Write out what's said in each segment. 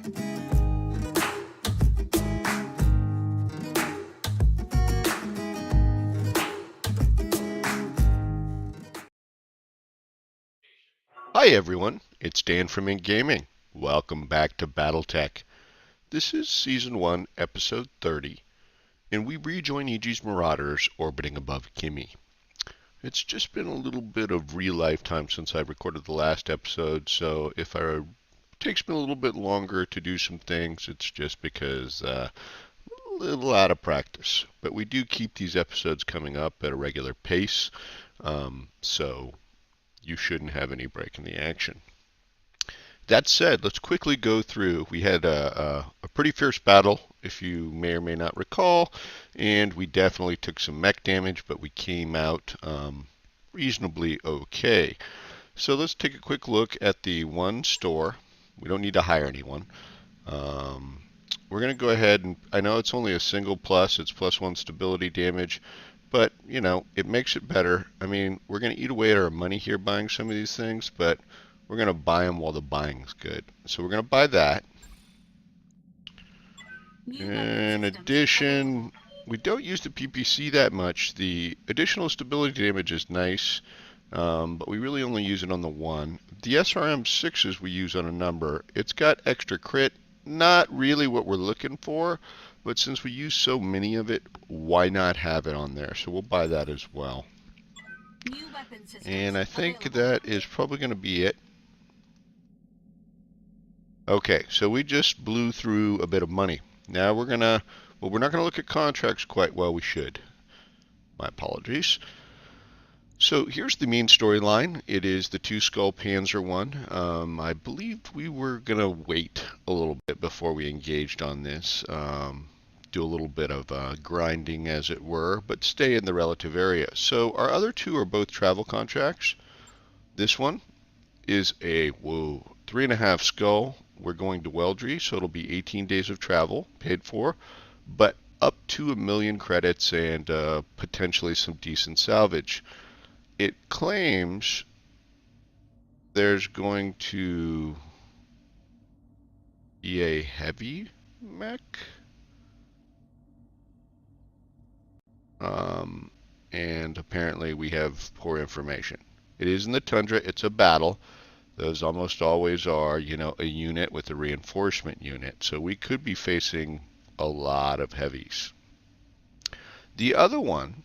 Hi everyone, it's Dan from Ink Gaming. Welcome back to Battletech. This is Season 1, Episode 30, and we rejoin EG's Marauders orbiting above Kimmy. It's just been a little bit of real life time since I recorded the last episode, so if it takes me a little bit longer to do some things, it's just because a little out of practice. But we do keep these episodes coming up at a regular pace, so you shouldn't have any break in the action. That said, let's quickly go through. We had a pretty fierce battle, if you may or may not recall, and we definitely took some mech damage, but we came out reasonably okay. So let's take a quick look at the one store. We don't need to hire anyone. We're going to go ahead and, I know it's only a single plus, it's +1 stability damage, but, you know, it makes it better. I mean, we're going to eat away at our money here buying some of these things, but we're going to buy them while the buying's good. So we're going to buy that. In addition, we don't use the PPC that much. The additional stability damage is nice, but we really only use it on the one. The SRM6s we use on a number. It's got extra crit. Not really what we're looking for, but since we use so many of it, why not have it on there? So we'll buy that as well. And I think that is probably going to be it. Okay, so we just blew through a bit of money. Now we're going to, well, we're not going to look at contracts quite well. We should. My apologies. So here's the main storyline. It is the 2-skull Panzer one. I believe we were going to wait a little bit before we engaged on this. Do a little bit of grinding, as it were, but stay in the relative area. So our other two are both travel contracts. This one is a 3.5 skull. We're going to Weldry, so it'll be 18 days of travel paid for, but up to 1 million credits and potentially some decent salvage. It claims there's going to be a heavy mech. And apparently we have poor information. It is in the tundra. It's a battle. Those almost always are, you know, a unit with a reinforcement unit. So we could be facing a lot of heavies. The other one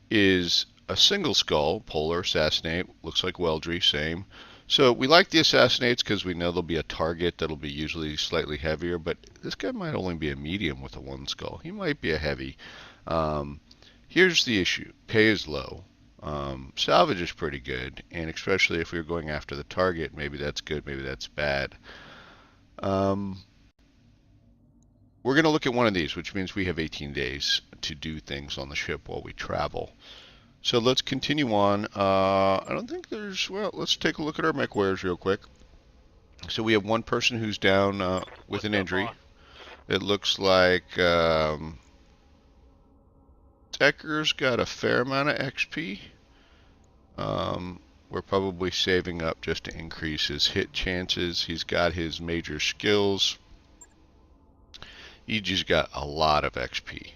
is a single skull, polar assassinate, looks like Weldry, same. So we like the assassinates because we know there'll be a target that'll be usually slightly heavier, but this guy might only be a medium with a 1 skull. He might be a heavy. Here's the issue. Pay is low. Salvage is pretty good, and especially if we were going after the target, maybe that's good, maybe that's bad. We're going to look at one of these, which means we have 18 days to do things on the ship while we travel. So let's continue on. I don't think there's, well, let's take a look at our mech wares real quick. So we have one person who's down with an injury. It looks like Decker's got a fair amount of XP. We're probably saving up just to increase his hit chances. He's got his major skills. EG's got a lot of XP.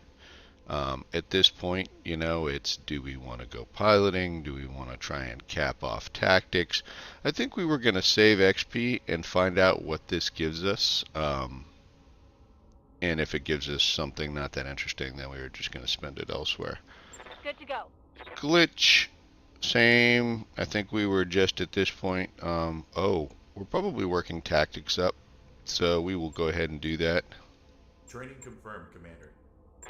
At this point, you know, it's do we want to go piloting? Do we want to try and cap off tactics? I think we were going to save XP and find out what this gives us. And if it gives us something not that interesting, then we were just going to spend it elsewhere. Good to go. Glitch, same. I think we were just at this point. Oh, we're probably working tactics up, so we will go ahead and do that. Training confirmed, Commander.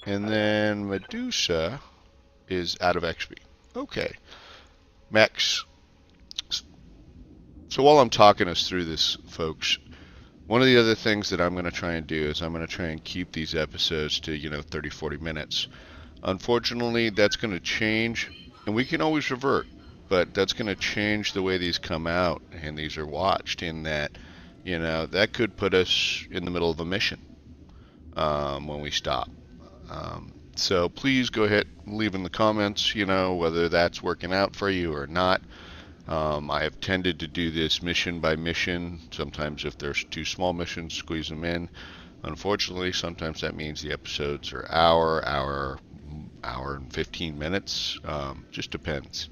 And then Medusa is out of XP. Okay. Mechs. So while I'm talking us through this, folks, one of the other things that I'm going to try and do is I'm going to try and keep these episodes to, you know, 30, 40 minutes. Unfortunately, that's going to change, and we can always revert, but that's going to change the way these come out and these are watched, in that, you know, that could put us in the middle of a mission when we stop. So please go ahead and leave in the comments, you know, whether that's working out for you or not. I have tended to do this mission by mission. Sometimes if there's two small missions, squeeze them in. Unfortunately, sometimes that means the episodes are hour and 15 minutes. Just depends.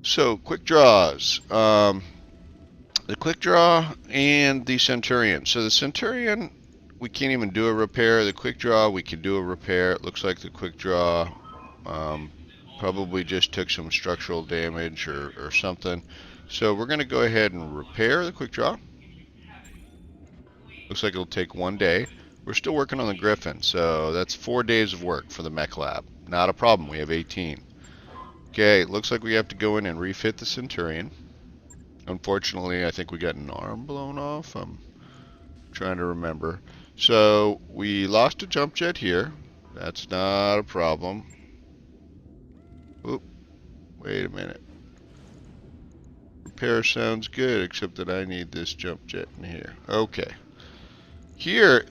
So, quick draws. The quick draw and the Centurion. So the Centurion, we can't even do a repair. The quick draw, we can do a repair. It looks like the quick draw probably just took some structural damage or something. So we're going to go ahead and repair the quick draw. Looks like it'll take 1 day. We're still working on the Griffin, so that's 4 days of work for the mech lab. Not a problem, we have 18. Okay, looks like we have to go in and refit the Centurion. Unfortunately, I think we got an arm blown off. I'm trying to remember. So we lost a jump jet here. That's not a problem. Oop, wait a minute. Repair sounds good, except that I need this jump jet in here. Okay. Here,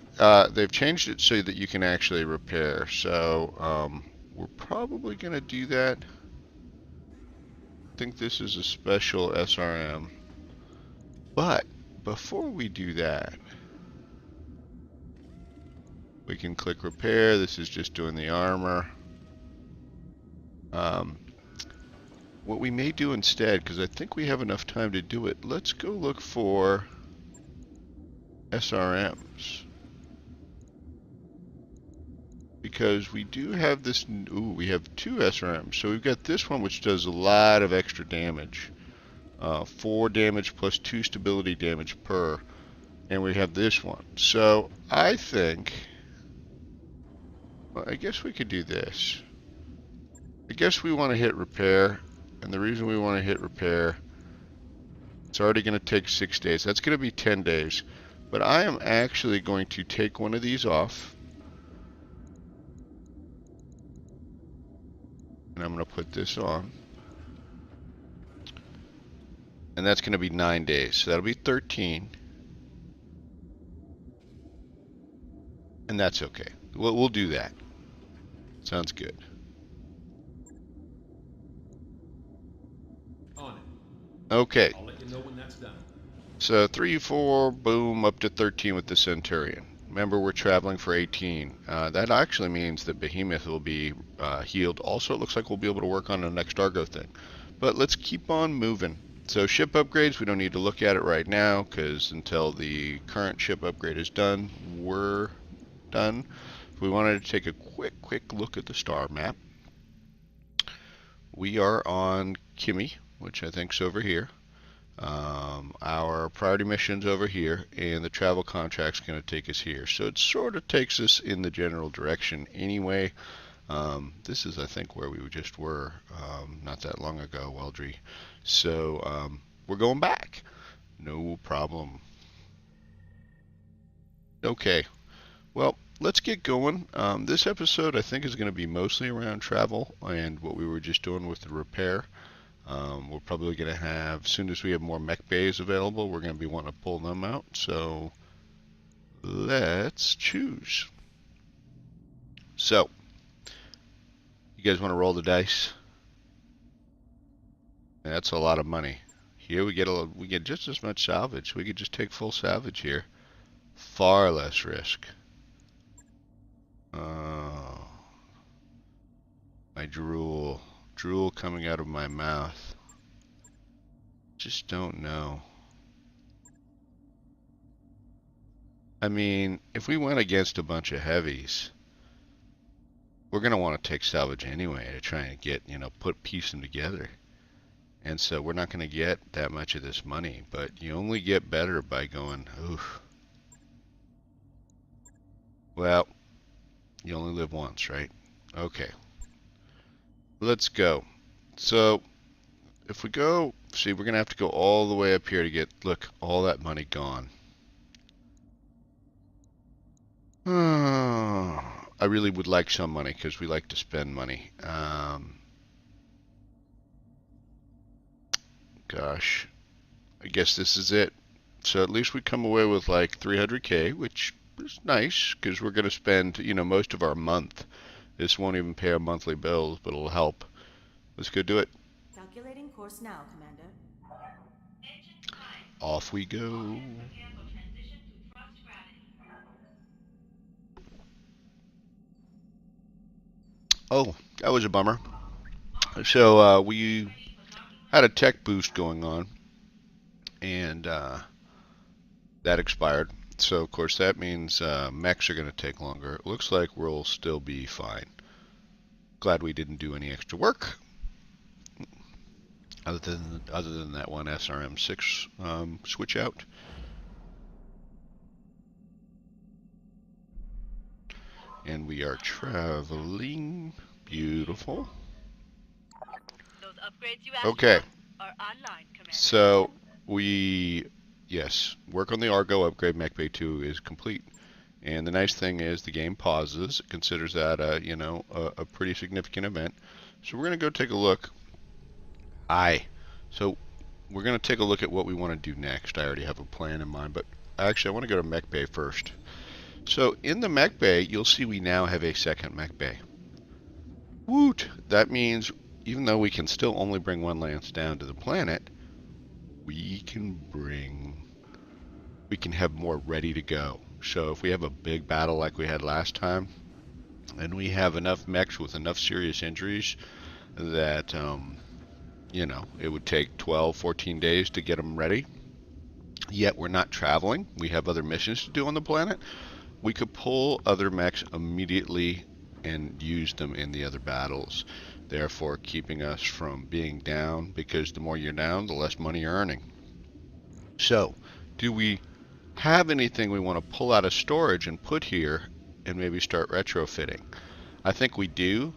they've changed it so that you can actually repair. So we're probably going to do that. I think this is a special SRM. But before we do that, we can click repair. This is just doing the armor. What we may do instead, because I think we have enough time to do it, let's go look for SRMs. Because we do have this, we have 2 SRMs. So we've got this one which does a lot of extra damage. 4 damage plus 2 stability damage per. And we have this one. So I think, well, I guess we could do this. I guess we want to hit repair. And the reason we want to hit repair, it's already going to take 6 days. That's going to be 10 days. But I am actually going to take one of these off. And I'm going to put this on. And that's going to be 9 days. So that'll be 13. And that's okay. We'll do that. Sounds good. On it. Okay. I'll let you know when that's done. So 3, 4, boom, up to 13 with the Centurion. Remember, we're traveling for 18. That actually means that Behemoth will be healed. Also, it looks like we'll be able to work on the next Argo thing. But let's keep on moving. So ship upgrades, we don't need to look at it right now, because until the current ship upgrade is done, we're done. If we wanted to take a quick look at the star map, we are on Kimmy, which I think's over here. Our priority mission's over here, and the travel contract's going to take us here. So it sort of takes us in the general direction anyway. This is, I think, where we just were not that long ago, Weldry. So we're going back. No problem. Okay. Well, let's get going. This episode, I think, is going to be mostly around travel and what we were just doing with the repair. We're probably going to have, as soon as we have more mech bays available, we're going to be wanting to pull them out. So let's choose. So, you guys want to roll the dice? That's a lot of money. Here we get just as much salvage. We could just take full salvage here. Far less risk. My drool coming out of my mouth. Just don't know. I mean, if we went against a bunch of heavies, we're going to want to take salvage anyway to try and get, piece them together. And so we're not going to get that much of this money, but you only get better by going, oof. Well, you only live once, right? Okay. Let's go. So, if we go, see, we're going to have to go all the way up here to get, look, all that money gone. I really would like some money because we like to spend money. Gosh, I guess this is it. So at least we come away with like 300K, which is nice because we're going to spend, most of our month. This won't even pay our monthly bills, but it'll help. Let's go do it. Calculating course now, Commander. Off we go. Oh, that was a bummer. So we had a tech boost going on, and that expired. So of course that means mechs are going to take longer. It looks like we'll still be fine. Glad we didn't do any extra work, other than that one SRM6 switch out. And we are traveling. Beautiful. Those upgrades you asked Okay. for are online, Commander. So yes, work on the Argo upgrade. Mech Bay 2 is complete. And the nice thing is the game pauses. It considers that a pretty significant event. So we're going to go take a look. So we're going to take a look at what we want to do next. I already have a plan in mind, but actually I want to go to Mech Bay first. So in the Mech Bay, you'll see we now have a second Mech Bay. Woot! That means even though we can still only bring one lance down to the planet, we can have more ready to go. So if we have a big battle like we had last time, and we have enough mechs with enough serious injuries that, it would take 12, 14 days to get them ready, yet we're not traveling, we have other missions to do on the planet, we could pull other mechs immediately and use them in the other battles, therefore keeping us from being down, because the more you're down, the less money you're earning. So, do we have anything we want to pull out of storage and put here and maybe start retrofitting? I think we do.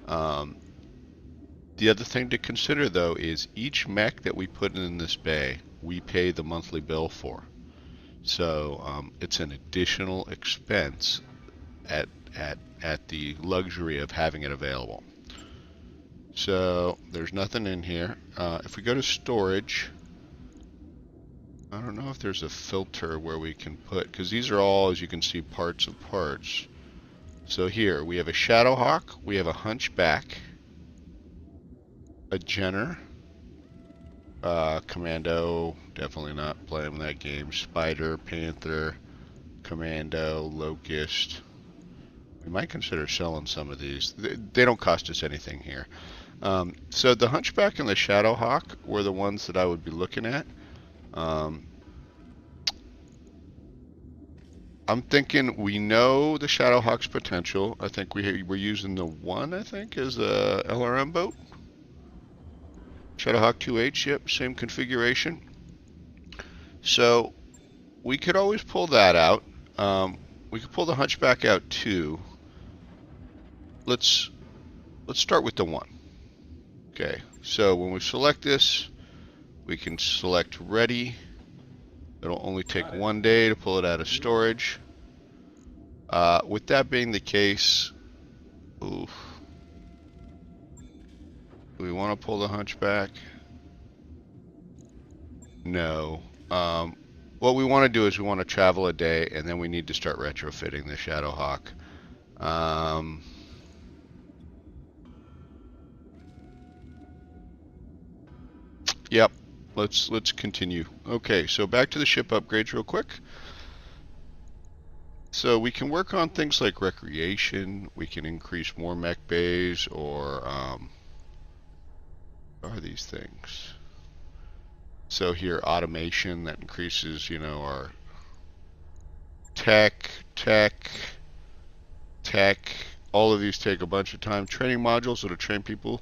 The other thing to consider though is each mech that we put in this bay, we pay the monthly bill for. So it's an additional expense at the luxury of having it available. So there's nothing in here. If we go to storage, I don't know if there's a filter where we can put, because these are all, as you can see, parts of parts. So here we have a Shadowhawk, we have a Hunchback, a Jenner, Commando, definitely not playing that game, Spider, Panther, Commando, Locust. We might consider selling some of these. They don't cost us anything here. So the Hunchback and the Shadowhawk were the ones that I would be looking at. I'm thinking we know the Shadowhawk's potential. I think we're using the one, I think, as a LRM boat. Shadowhawk 2H, yep, same configuration. So we could always pull that out. We could pull the Hunchback out too. Let's start with the one. Okay, so when we select this, we can select ready. It'll only take 1 day to pull it out of storage. With that being the case, oof. Do we want to pull the Hunchback? No. What we want to do is we want to travel a day, and then we need to start retrofitting the Shadowhawk. Yep. Let's continue. Okay, so back to the ship upgrades real quick. So we can work on things like recreation. We can increase more mech bays, or what are these things? So here, automation, that increases, our tech. All of these take a bunch of time. Training modules that'll train people,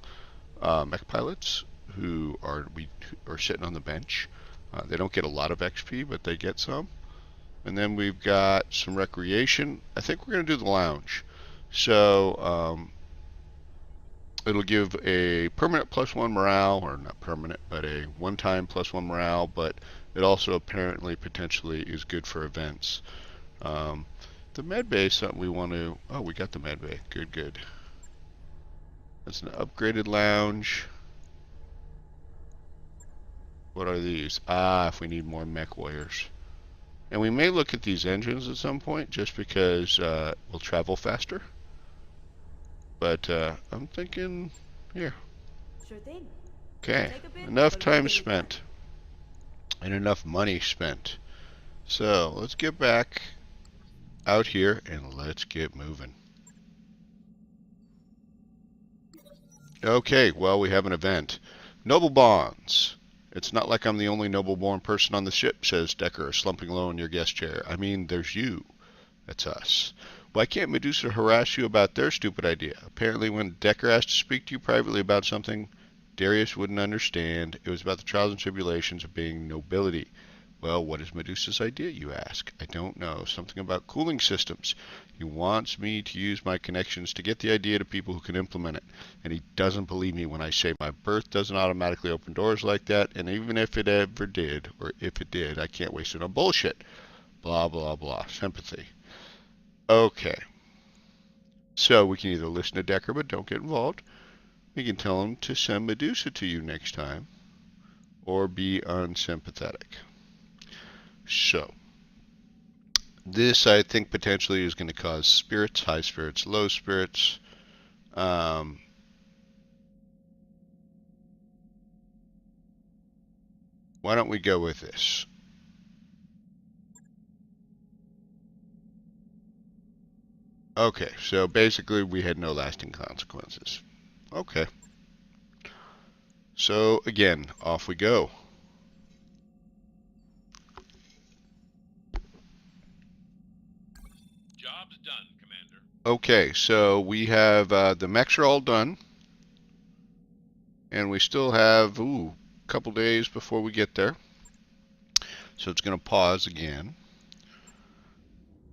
mech pilots who are sitting on the bench. They don't get a lot of XP, but they get some. And then we've got some recreation. I think we're going to do the lounge. So it'll give a permanent +1 morale, or not permanent, but a one-time +1 morale, but it also apparently potentially is good for events. The med bay is something we want to, oh, we got the med bay, good. That's an upgraded lounge. What are these? If we need more mech warriors. And we may look at these engines at some point, just because we'll travel faster. But I'm thinking here. Sure thing. Okay, enough time spent and enough money spent. So let's get back out here and let's get moving. Okay, well, we have an event. Noble bonds. It's not like I'm the only noble-born person on the ship, says Decker, slumping low in your guest chair. I mean, there's you. That's us. Why can't Medusa harass you about their stupid idea? Apparently, when Decker asked to speak to you privately about something, Darius wouldn't understand. It was about the trials and tribulations of being nobility. Well, what is Medusa's idea, you ask? I don't know. Something about cooling systems. He wants me to use my connections to get the idea to people who can implement it. And he doesn't believe me when I say my birth doesn't automatically open doors like that. And even if it ever did, or if it did, I can't waste it on bullshit. Blah, blah, blah. Sympathy. Okay. So we can either listen to Decker but don't get involved. We can tell him to send Medusa to you next time. Or be unsympathetic. So, this I think potentially is going to cause spirits, high spirits, low spirits. Why don't we go with this? Okay, so basically we had no lasting consequences. Okay. So again, off we go. Job's done, Commander. Okay, so we have the mechs are all done. And we still have, a couple days before we get there. So it's going to pause again.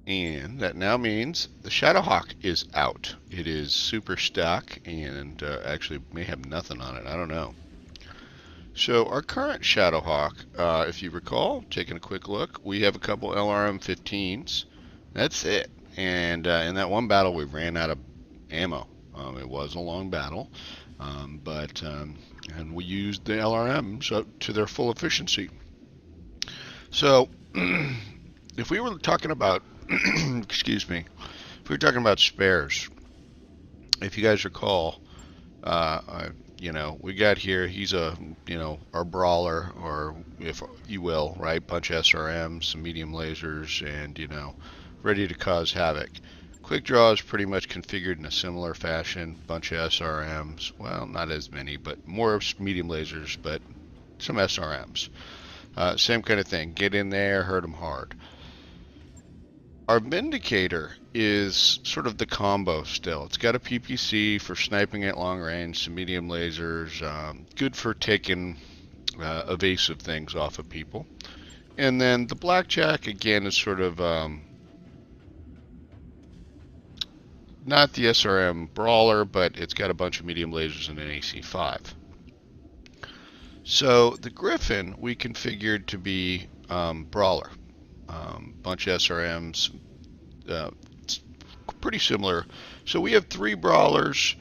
And that now means the Shadowhawk is out. It is super stock and actually may have nothing on it. I don't know. So our current Shadowhawk, if you recall, taking a quick look, we have a couple LRM-15s. That's it. And in that one battle, we ran out of ammo. It was a long battle, and we used the LRMs up to their full efficiency. So, if we were talking about, excuse me, if we were talking about spares, if you guys recall, we got here, he's our brawler, or if you will, right? Bunch of SRMs, some medium lasers, and, ready to cause havoc. Quick draw is pretty much configured in a similar fashion. Bunch of SRMs, well, not as many, but more medium lasers, but some SRMs. Same kind of thing. Get in there, hurt them hard. Our Vindicator is sort of the combo still. It's got a PPC for sniping at long range, some medium lasers, good for taking evasive things off of people. And then the Blackjack, again, is sort of not the SRM brawler, but it's got a bunch of medium lasers and an AC-5. So the Griffin we configured to be brawler. Bunch of SRMs, it's pretty similar. So we have 3 brawlers.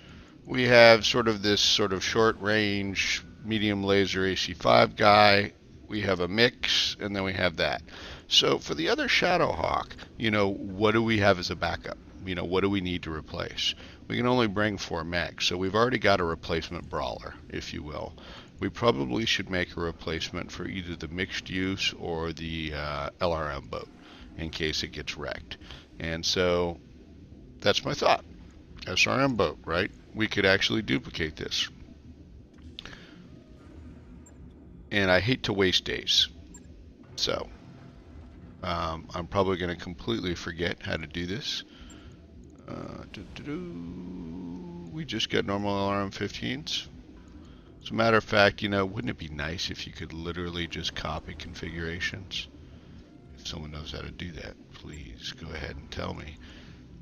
We have sort of this sort of short range medium laser AC5 guy. We have a mix, and then we have that. So for the other Shadowhawk, what do we have as a backup? What do we need to replace? We can only bring 4 mechs, so we've already got a replacement brawler, if you will. We probably should make a replacement for either the mixed use or the LRM boat in case it gets wrecked. And so that's my thought. SRM boat, right? We could actually duplicate this. And I hate to waste days. So I'm probably going to completely forget how to do this. We just got normal LRM-15s. As a matter of fact, wouldn't it be nice if you could literally just copy configurations? If someone knows how to do that, please go ahead and tell me.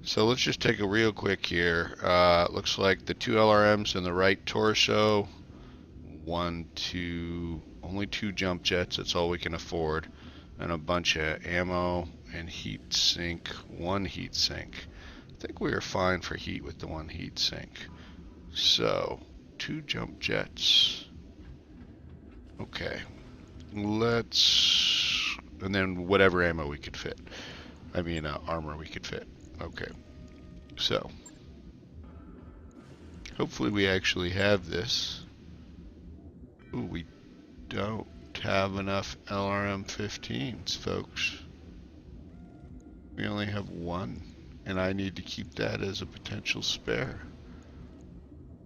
So let's just take a real quick here. Looks like the 2 LRMs in the right torso. 1, 2, only 2 jump jets, that's all we can afford. And a bunch of ammo and heat sink, 1 heat sink. I think we are fine for heat with the 1 heat sink. So 2 jump jets. Okay. And then whatever ammo we could fit. I mean, armor we could fit. Okay. So, hopefully we actually have this. Ooh, we don't have enough LRM-15s, folks. We only have one, and I need to keep that as a potential spare.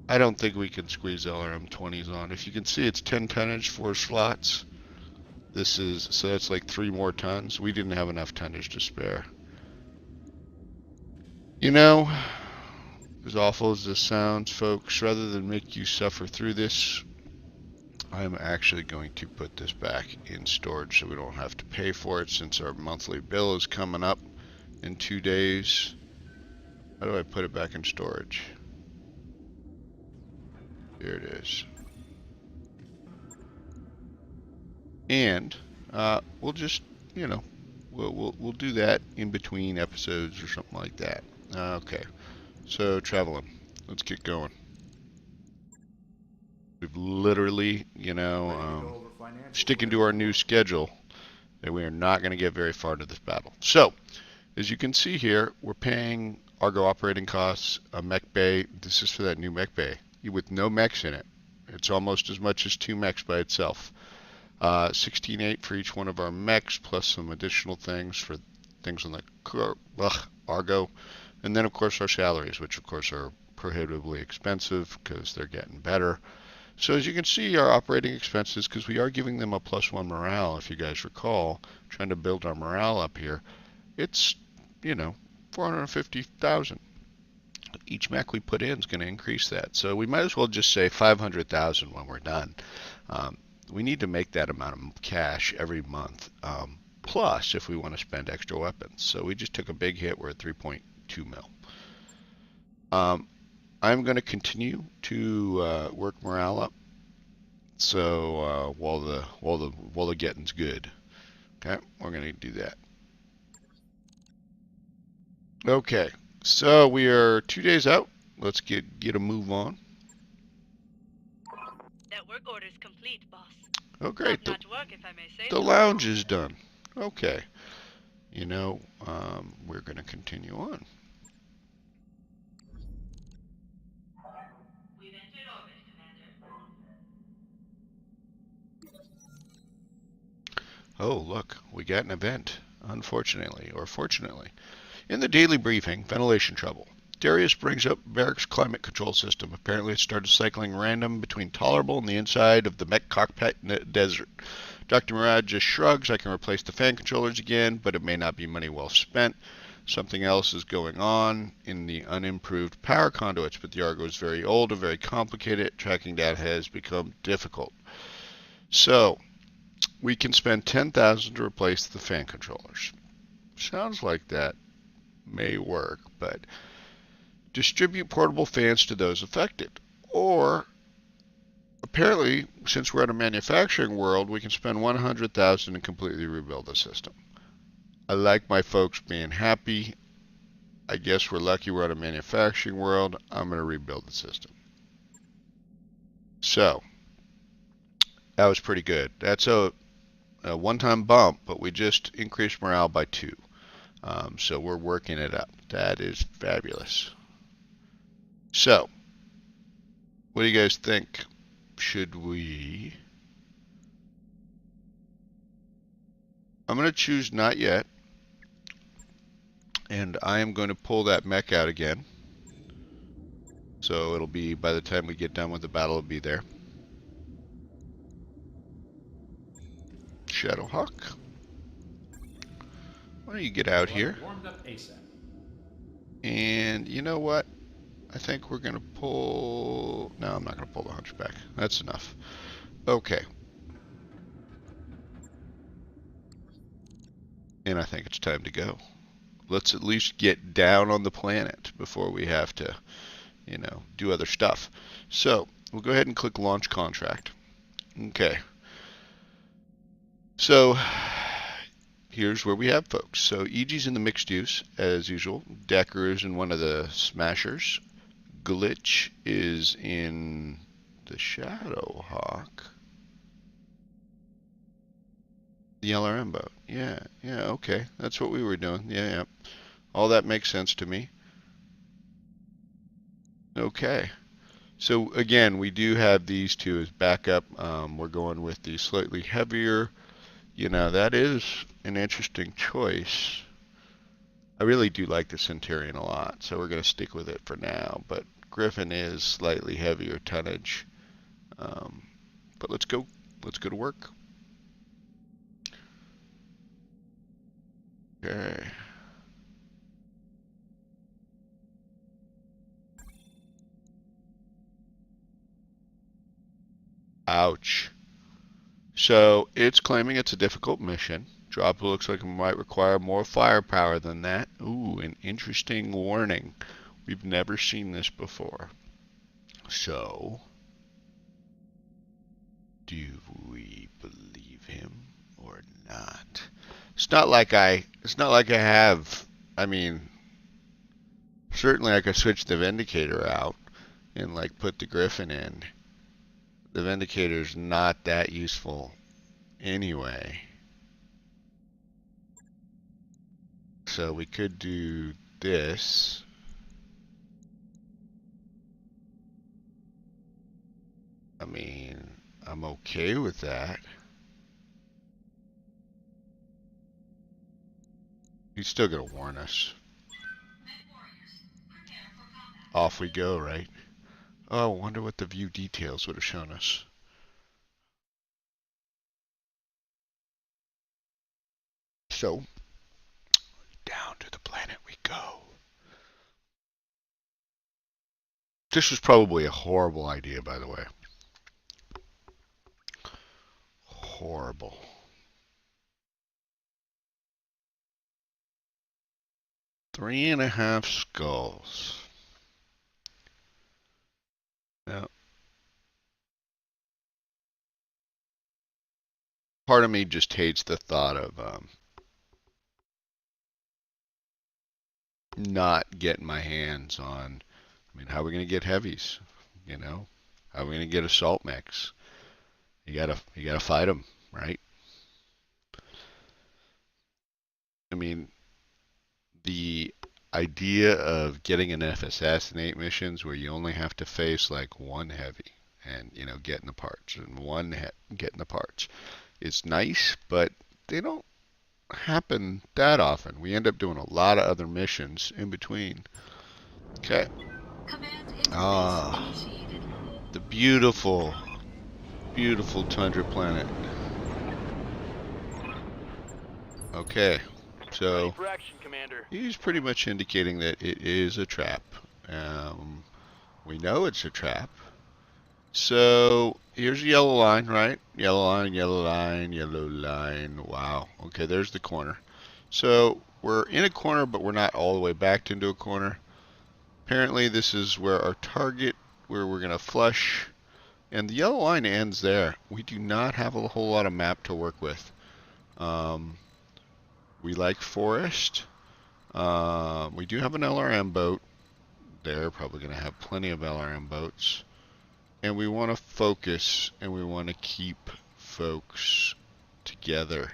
I don't think we can squeeze LRM-20s on. If you can see, it's 10 tonnage, 4 slots. So that's like 3 more tons. We didn't have enough tonnage to spare. You know, as awful as this sounds, folks, rather than make you suffer through this, I'm actually going to put this back in storage so we don't have to pay for it, since our monthly bill is coming up in 2 days. How do I put it back in storage? There it is. And we'll just, you know, we'll do that in between episodes or something like that. Okay. So traveling. Let's get going. We've literally, sticking to our new schedule, that we are not going to get very far into this battle. So, as you can see here, we're paying Argo operating costs, a mech bay. This is for that new mech bay with no mechs in it. It's almost as much as 2 mechs by itself. 16.8 for each one of our mechs, plus some additional things for things on the Argo. And then, of course, our salaries, which, of course, are prohibitively expensive because they're getting better. So as you can see, our operating expenses, because we are giving them a +1 morale, if you guys recall, trying to build our morale up here, it's, 450,000. Each mech we put in is going to increase that. So we might as well just say 500,000 when we're done. We need to make that amount of cash every month, plus if we want to spend extra weapons. So we just took a big hit. We're at 3.2 mil. I'm going to continue to work morale up. So while the getting's good, okay, we're going to do that. Okay, so we are 2 days out. Let's get a move on. Network orders complete, boss. Oh, great. Top-notch work, if I may say The so. lounge is done. Okay. We're going to continue on. We've entered orbit, Commander. Oh, look, we got an event, unfortunately, or fortunately. In the daily briefing, ventilation trouble. Darius brings up barracks climate control system. Apparently it started cycling random between tolerable and the inside of the mech cockpit in the desert. Dr. Murad just shrugs. I can replace the fan controllers again, but it may not be money well spent. Something else is going on in the unimproved power conduits, but the Argo is very old and very complicated. Tracking data has become difficult. So, we can spend 10,000 to replace the fan controllers. Sounds like that may work, but distribute portable fans to those affected. Or, apparently, since we're in a manufacturing world, we can spend 100,000 and completely rebuild the system. I like my folks being happy. I guess we're lucky we're in a manufacturing world. I'm going to rebuild the system. So, that was pretty good. That's a one-time bump, but we just increased morale by 2. So we're working it up. That is fabulous. So, what do you guys think? Should we... I'm going to choose not yet. And I am going to pull that mech out again. So it'll be, by the time we get done with the battle, it'll be there. Shadowhawk. Why don't you get out here? Warmed up ASAP. And you know what? I think we're going to pull... No, I'm not going to pull the Hunchback. That's enough. Okay. And I think it's time to go. Let's at least get down on the planet before we have to, do other stuff. So, we'll go ahead and click Launch Contract. Okay. So, here's where we have folks. So, EG's in the mixed use, as usual. Decker is in one of the smashers. Glitch is in the Shadowhawk. The LRM boat. Yeah, okay. That's what we were doing. Yeah. All that makes sense to me. Okay. So again, we do have these two as backup. We're going with the slightly heavier. You know, that is an interesting choice. I really do like the Centurion a lot, so we're going to stick with it for now. But Griffin is slightly heavier tonnage. But let's go. Let's go to work. Okay. Ouch. So it's claiming it's a difficult mission. Drop looks like it might require more firepower than that. Ooh, an interesting warning. We've never seen this before. So, do we believe him or not? It's not like I have, I mean, certainly I could switch the Vindicator out and like put the Griffin in. The Vindicator's not that useful anyway. So we could do this. I mean, I'm okay with that. He's still gonna warn us. Off we go, right? Oh, I wonder what the view details would have shown us. So, down to the planet we go. This was probably a horrible idea, by the way. Horrible. Three and a half skulls. Now, part of me just hates the thought of not getting my hands on. I mean, how are we gonna get heavies? You know, how are we gonna get assault mechs? You gotta fight them, right? I mean, the idea of getting an assassinate missions where you only have to face like one heavy and getting the parts and getting the parts, it's nice, but they don't happen that often. We end up doing a lot of other missions in between. Okay. Ah, the beautiful, beautiful tundra planet. Okay, so he's pretty much indicating that it is a trap. We know it's a trap. So here's a yellow line, right? Yellow line, yellow line, yellow line. Wow. Okay, there's the corner. So we're in a corner, but we're not all the way backed into a corner. Apparently this is where our target, where we're going to flush. And the yellow line ends there. We do not have a whole lot of map to work with. We like forest. We do have an LRM boat. They're probably going to have plenty of LRM boats. And we want to focus, and we want to keep folks together.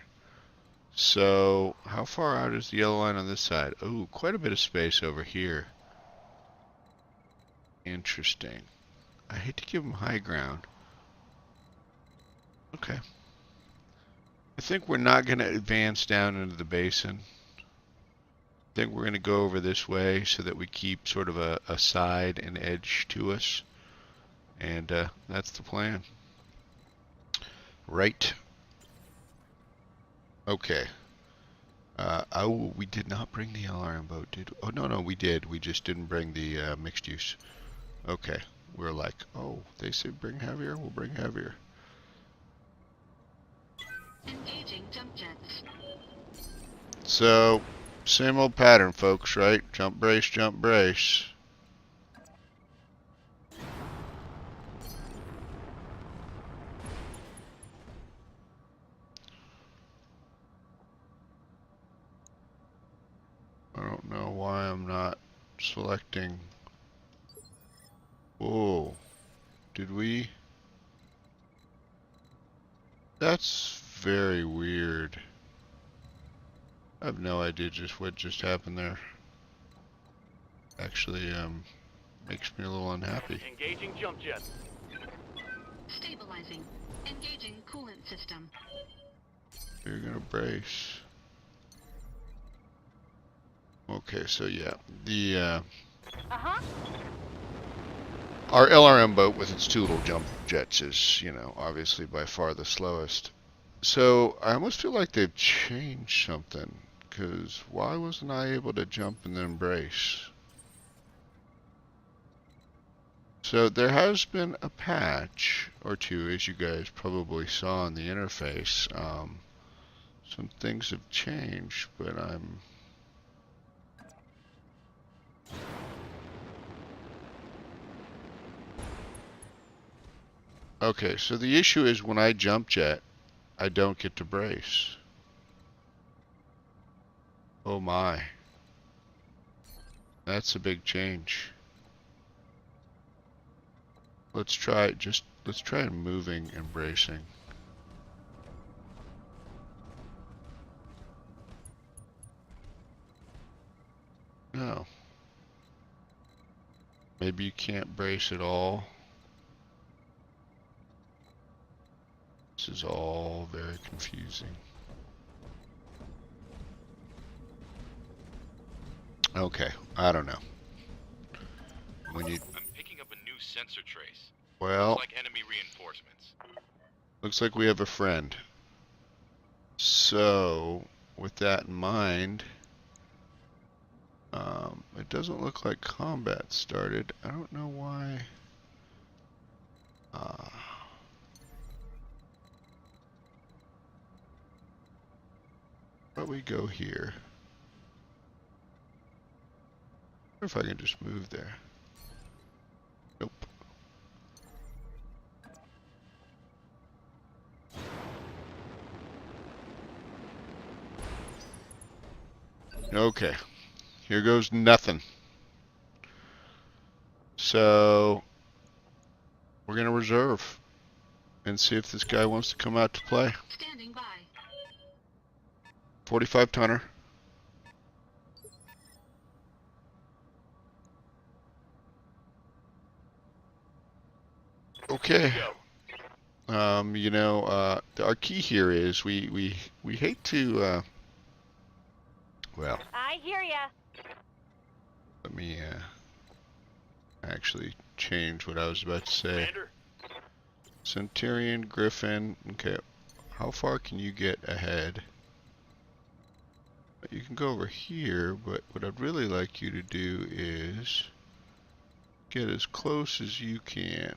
So, how far out is the yellow line on this side? Oh, quite a bit of space over here. Interesting. I hate to give them high ground. Okay. I think we're not going to advance down into the basin. I think we're going to go over this way so that we keep sort of a side and edge to us. And that's the plan. Right. Okay. Oh, we did not bring the LRM boat, did we? Oh, no, we did. We just didn't bring the mixed use. Okay. We're like, oh, they said bring heavier, we'll bring heavier. Engaging jump jets. So, same old pattern, folks, right? Jump brace, jump brace. I don't know why I'm not selecting. Whoa. Did we? That's very weird. I have no idea just what just happened there. Actually, makes me a little unhappy. Engaging jump jets. Stabilizing. Engaging coolant system. You're gonna brace. Okay, so yeah, the our LRM boat with its two little jump jets is, you know, obviously by far the slowest. So I almost feel like they've changed something, because why wasn't I able to jump and then brace? So there has been a patch or two, as you guys probably saw in the interface. Some things have changed, but I'm... Okay, so the issue is when I jump jet, I don't get to brace. Oh my. That's a big change. Let's try moving and bracing. No. Maybe you can't brace at all. This is all very confusing. Okay, I don't know. When you... I'm picking up a new sensor trace. Well, Looks like enemy reinforcements. looks like we have a friend. So, with that in mind, it doesn't look like combat started. I don't know why. But we go here. I wonder if I can just move there. Nope. Okay. Here goes nothing. So, we're going to reserve and see if this guy wants to come out to play. Standing by. 45 tonner. Okay. You know, our key here is we hate to, well, I hear ya. let me actually change what I was about to say. Commander, Centurion, Griffin. Okay, how far can you get ahead? You can go over here, but what I'd really like you to do is get as close as you can.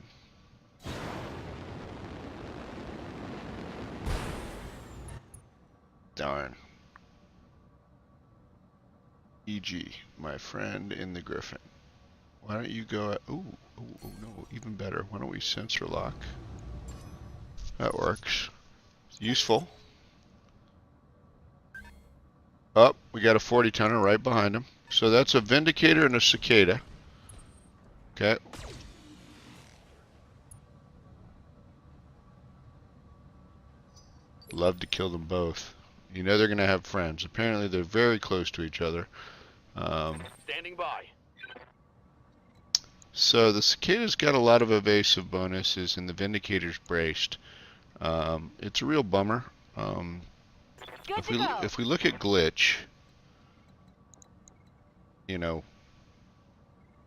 Darn. E.g., my friend in the Griffin. Why don't you go at... Ooh, no, even better. Why don't we sensor lock? That works. It's useful. Oh, we got a 40 tonner right behind him. So that's a Vindicator and a Cicada. Okay. Love to kill them both. You know they're going to have friends. Apparently they're very close to each other. standing by. So the Cicada's got a lot of evasive bonuses and the Vindicator's braced. It's a real bummer. Good to go. If we look at glitch, you know,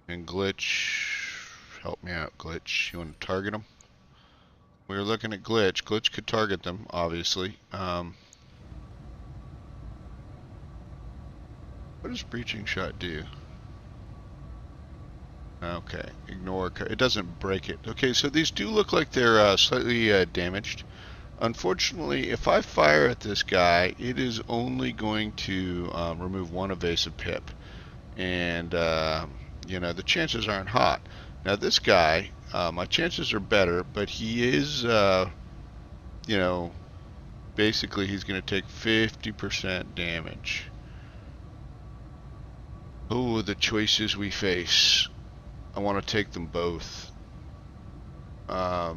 and glitch, help me out, glitch. You want to target them? We were looking at glitch. Glitch could target them, obviously. What does breaching shot do? Okay, ignore. It doesn't break it. Okay, so these do look like they're slightly damaged. Unfortunately, if I fire at this guy, it is only going to remove one evasive pip. And, you know, the chances aren't hot. Now this guy, my chances are better, but he is, you know, basically he's going to take 50% damage. Oh, the choices we face. I want to take them both. I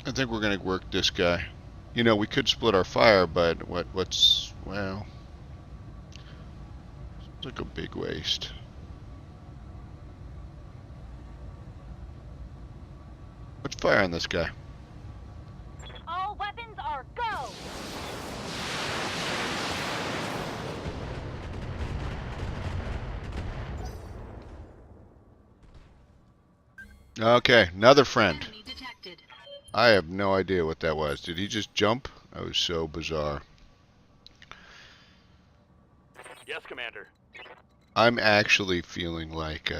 think we're going to work this guy. You know, we could split our fire, but what's, well, it's like a big waste. Let's fire on this guy. All weapons are go! Okay, another friend. Enemy detected. I have no idea what that was. Did he just jump? That was so bizarre. Yes, Commander. I'm actually feeling like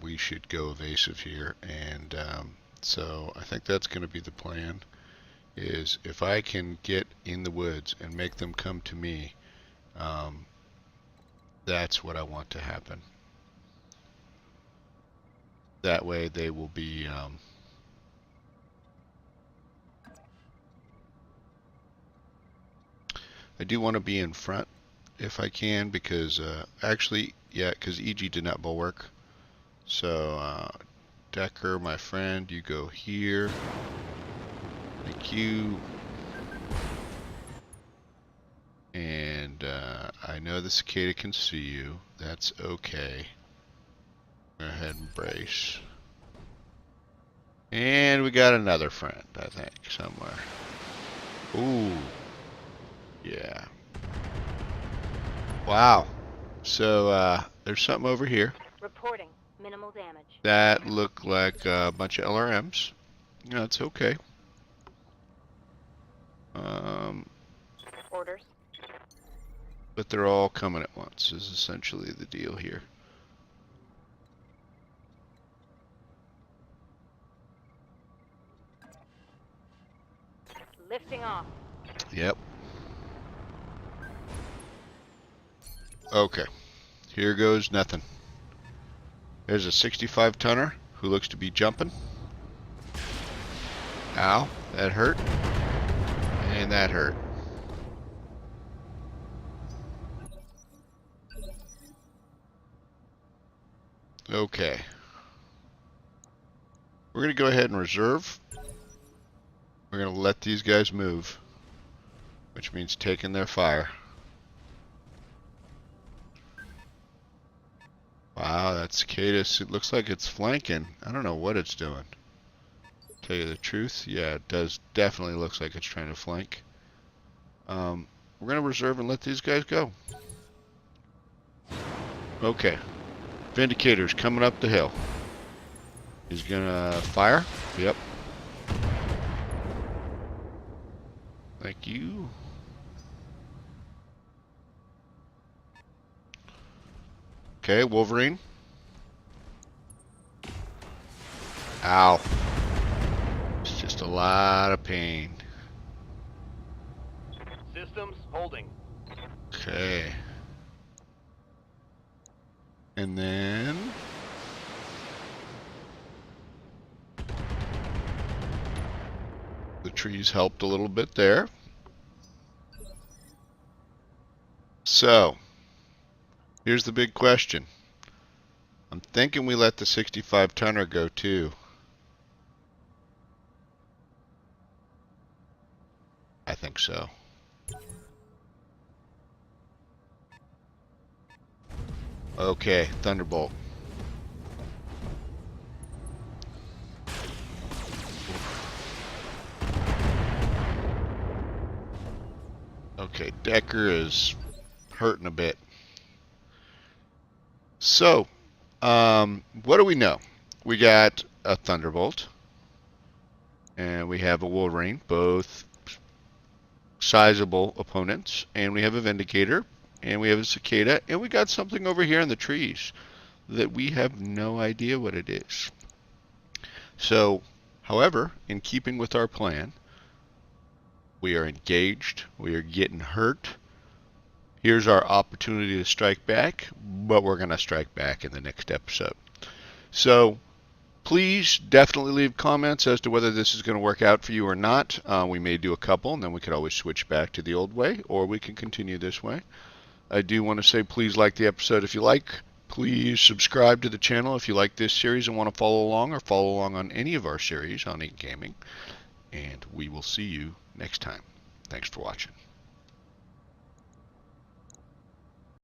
we should go evasive here, and so I think that's going to be the plan. Is if I can get in the woods and make them come to me, that's what I want to happen. That way they will be I do want to be in front if I can, because actually, yeah, because EG did not bulwark. So Decker, my friend, you go here. Thank you. And I know the cicada can see you. That's okay. Go ahead and brace. And we got another friend, I think, somewhere. Ooh. Yeah. Wow. So there's something over here. Reporting. Minimal damage. That looked like a bunch of LRMs. That's okay. Orders. But they're all coming at once is essentially the deal here. Lifting off. Yep. Okay. Here goes nothing. There's a 65 tonner who looks to be jumping. Ow, that hurt. And that hurt. Okay. We're going to go ahead and reserve. We're going to let these guys move, which means taking their fire. Wow, that cicada, it looks like it's flanking. I don't know what it's doing. Tell you the truth, yeah, it does definitely looks like it's trying to flank. We're going to reserve and let these guys go. Okay. Vindicator's coming up the hill. He's going to fire. Yep. Thank you. Okay, Wolverine. Ow. It's just a lot of pain. Systems holding. Okay. And then the trees helped a little bit there. So, here's the big question. I'm thinking we let the 65 tonner go too. I think so. Okay, Thunderbolt. Okay, Decker is hurting a bit. So, what do we know? We got a Thunderbolt, and we have a Wolverine, both sizable opponents, and we have a Vindicator, and we have a Cicada, and we got something over here in the trees that we have no idea what it is. So, however, in keeping with our plan, we are engaged, we are getting hurt. Here's our opportunity to strike back, but we're going to strike back in the next episode. So, please definitely leave comments as to whether this is going to work out for you or not. We may do a couple, and then we could always switch back to the old way, or we can continue this way. I do want to say please like the episode if you like. Please subscribe to the channel if you like this series and want to follow along, or follow along on any of our series on Ink Gaming. And we will see you next time. Thanks for watching.